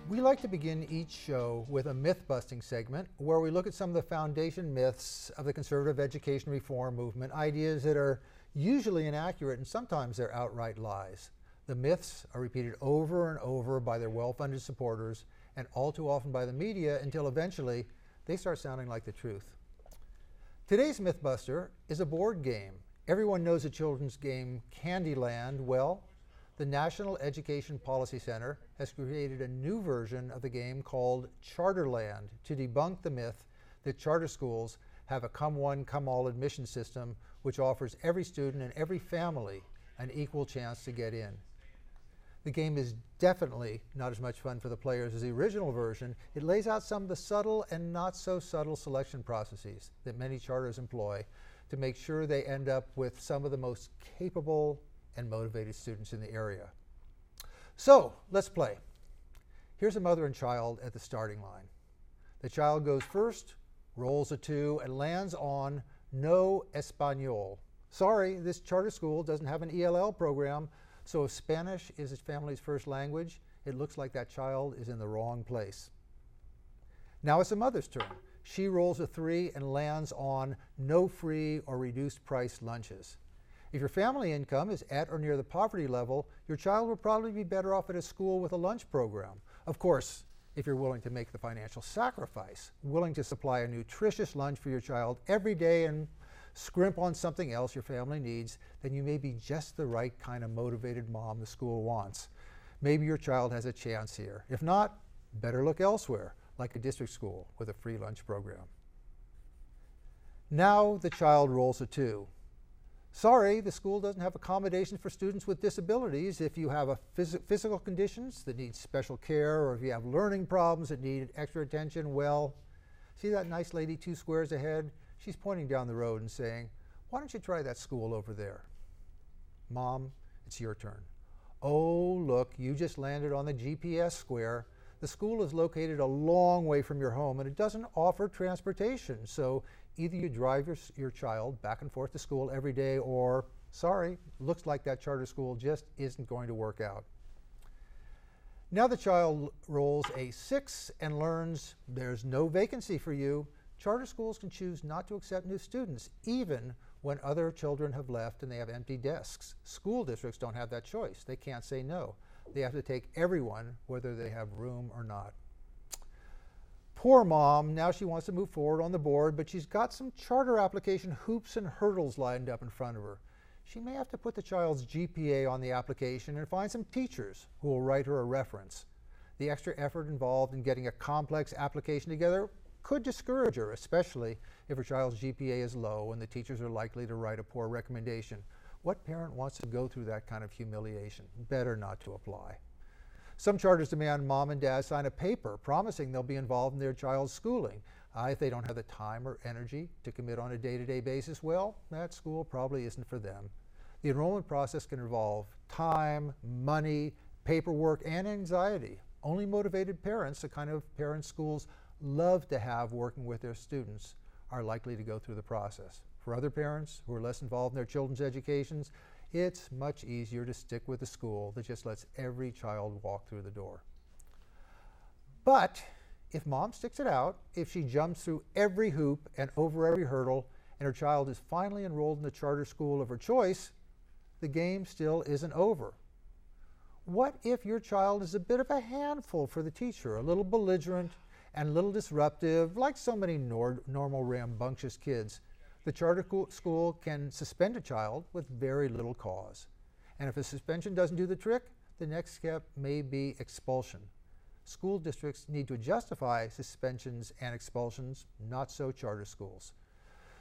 We like to begin each show with a myth-busting segment where we look at some of the foundation myths of the conservative education reform movement, ideas that are usually inaccurate and sometimes they're outright lies. The myths are repeated over and over by their well-funded supporters and all too often by the media until eventually they start sounding like the truth. Today's Mythbuster is a board game. Everyone knows the children's game CandyLand well. The National Education Policy Center has created a new version of the game called CharterLand to debunk the myth that charter schools have a come one, come all admission system which offers every student and every family an equal chance to get in. The game is definitely not as much fun for the players as the original version. It lays out some of the subtle and not so subtle selection processes that many charters employ to make sure they end up with some of the most capable and motivated students in the area. So let's play. Here's a mother and child at the starting line. The child goes first, rolls a 2, and lands on no Español. Sorry, this charter school doesn't have an ELL program, so if Spanish is his family's first language, it looks like that child is in the wrong place. Now it's the mother's turn. She rolls a 3 and lands on no free or reduced price lunches. If your family income is at or near the poverty level, your child will probably be better off at a school with a lunch program. Of course, if you're willing to make the financial sacrifice, willing to supply a nutritious lunch for your child every day and scrimp on something else your family needs, then you may be just the right kind of motivated mom the school wants. Maybe your child has a chance here. If not, better look elsewhere, like a district school with a free lunch program. Now the child rolls a 2. Sorry, the school doesn't have accommodations for students with disabilities. If you have physical conditions that need special care, or if you have learning problems that need extra attention, well, see that nice lady 2 squares ahead? She's pointing down the road and saying, why don't you try that school over there? Mom, it's your turn. Oh, look, you just landed on the GPS square. The school is located a long way from your home and it doesn't offer transportation. So either you drive your child back and forth to school every day or, sorry, looks like that charter school just isn't going to work out. Now the child rolls a 6 and learns there's no vacancy for you. Charter schools can choose not to accept new students, even when other children have left and they have empty desks. School districts don't have that choice. They can't say no. They have to take everyone, whether they have room or not. Poor mom, now she wants to move forward on the board, but she's got some charter application hoops and hurdles lined up in front of her. She may have to put the child's GPA on the application and find some teachers who will write her a reference. The extra effort involved in getting a complex application together could discourage her, especially if her child's GPA is low and the teachers are likely to write a poor recommendation. What parent wants to go through that kind of humiliation? Better not to apply. Some charters demand mom and dad sign a paper promising they'll be involved in their child's schooling. If they don't have the time or energy to commit on a day-to-day basis, well, that school probably isn't for them. The enrollment process can involve time, money, paperwork, and anxiety. Only motivated parents, the kind of parents schools love to have working with their students, are likely to go through the process. For other parents who are less involved in their children's educations, it's much easier to stick with a school that just lets every child walk through the door. But if mom sticks it out, if she jumps through every hoop and over every hurdle, and her child is finally enrolled in the charter school of her choice, the game still isn't over. What if your child is a bit of a handful for the teacher, a little belligerent and a little disruptive, like so many normal rambunctious kids? The charter school can suspend a child with very little cause. And if a suspension doesn't do the trick, the next step may be expulsion. School districts need to justify suspensions and expulsions, not so charter schools.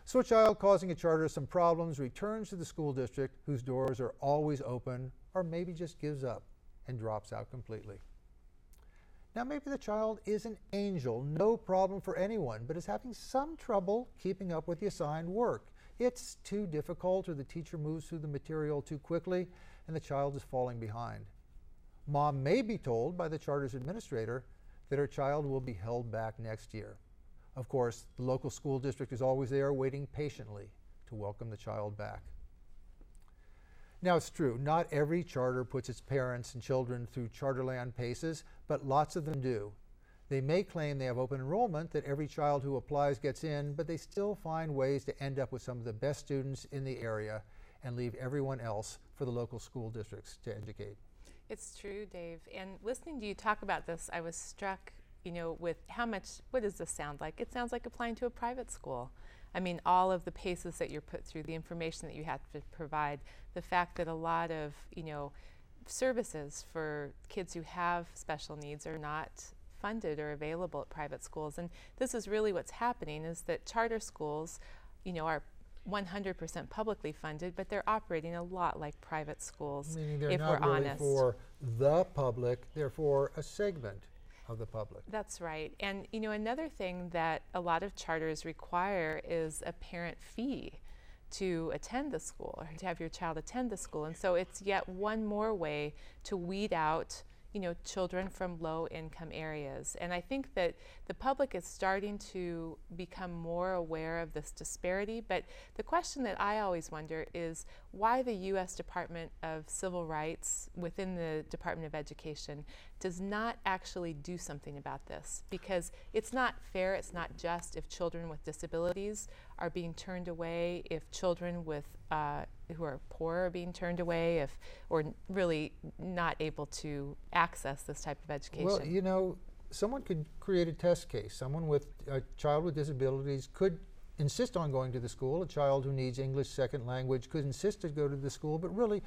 So a child causing a charter some problems returns to the school district whose doors are always open, or maybe just gives up and drops out completely. Now maybe the child is an angel, no problem for anyone, but is having some trouble keeping up with the assigned work. It's too difficult, or the teacher moves through the material too quickly and the child is falling behind. Mom may be told by the charter's administrator that her child will be held back next year. Of course, the local school district is always there waiting patiently to welcome the child back. Now it's true, not every charter puts its parents and children through CharterLand paces, but lots of them do. They may claim they have open enrollment, that every child who applies gets in, but they still find ways to end up with some of the best students in the area and leave everyone else for the local school districts to educate. It's true, Dave. And listening to you talk about this, I was struck, with how much, what does this sound like? It sounds like applying to a private school. I mean, all of the paces that you're put through, the information that you have to provide, the fact that a lot of, services for kids who have special needs are not funded or available at private schools. And this is really what's happening, is that charter schools, are 100% publicly funded, but they're operating a lot like private schools. Meaning they're if not we're really honest. for the public, they're for a segment of the public. That's right. And another thing that a lot of charters require is a parent fee to attend the school, or to have your child attend the school. And so it's yet one more way to weed out children from low-income areas. And I think that the public is starting to become more aware of this disparity, but the question that I always wonder is why the U.S. Department of Civil Rights within the Department of Education does not actually do something about this, because it's not fair, it's not just if children with disabilities are being turned away, if children with who are poor are being turned away, or really not able to access this type of education. Well, someone could create a test case. Someone with a child with disabilities could insist on going to the school. A child who needs English second language could insist to go to the school, but really,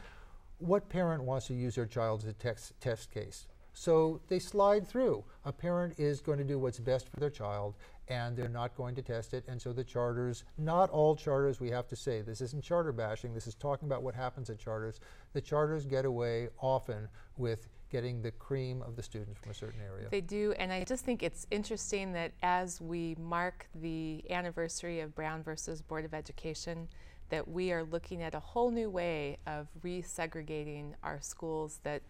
what parent wants to use their child as a test case? So they slide through. A parent is going to do what's best for their child, and they're not going to test it. And so the charters, not all charters, we have to say, this isn't charter bashing, this is talking about what happens at charters. The charters get away often with getting the cream of the students from a certain area. They do, and I just think it's interesting that as we mark the anniversary of Brown versus Board of Education, that we are looking at a whole new way of resegregating our schools that,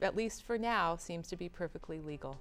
at least for now, seems to be perfectly legal.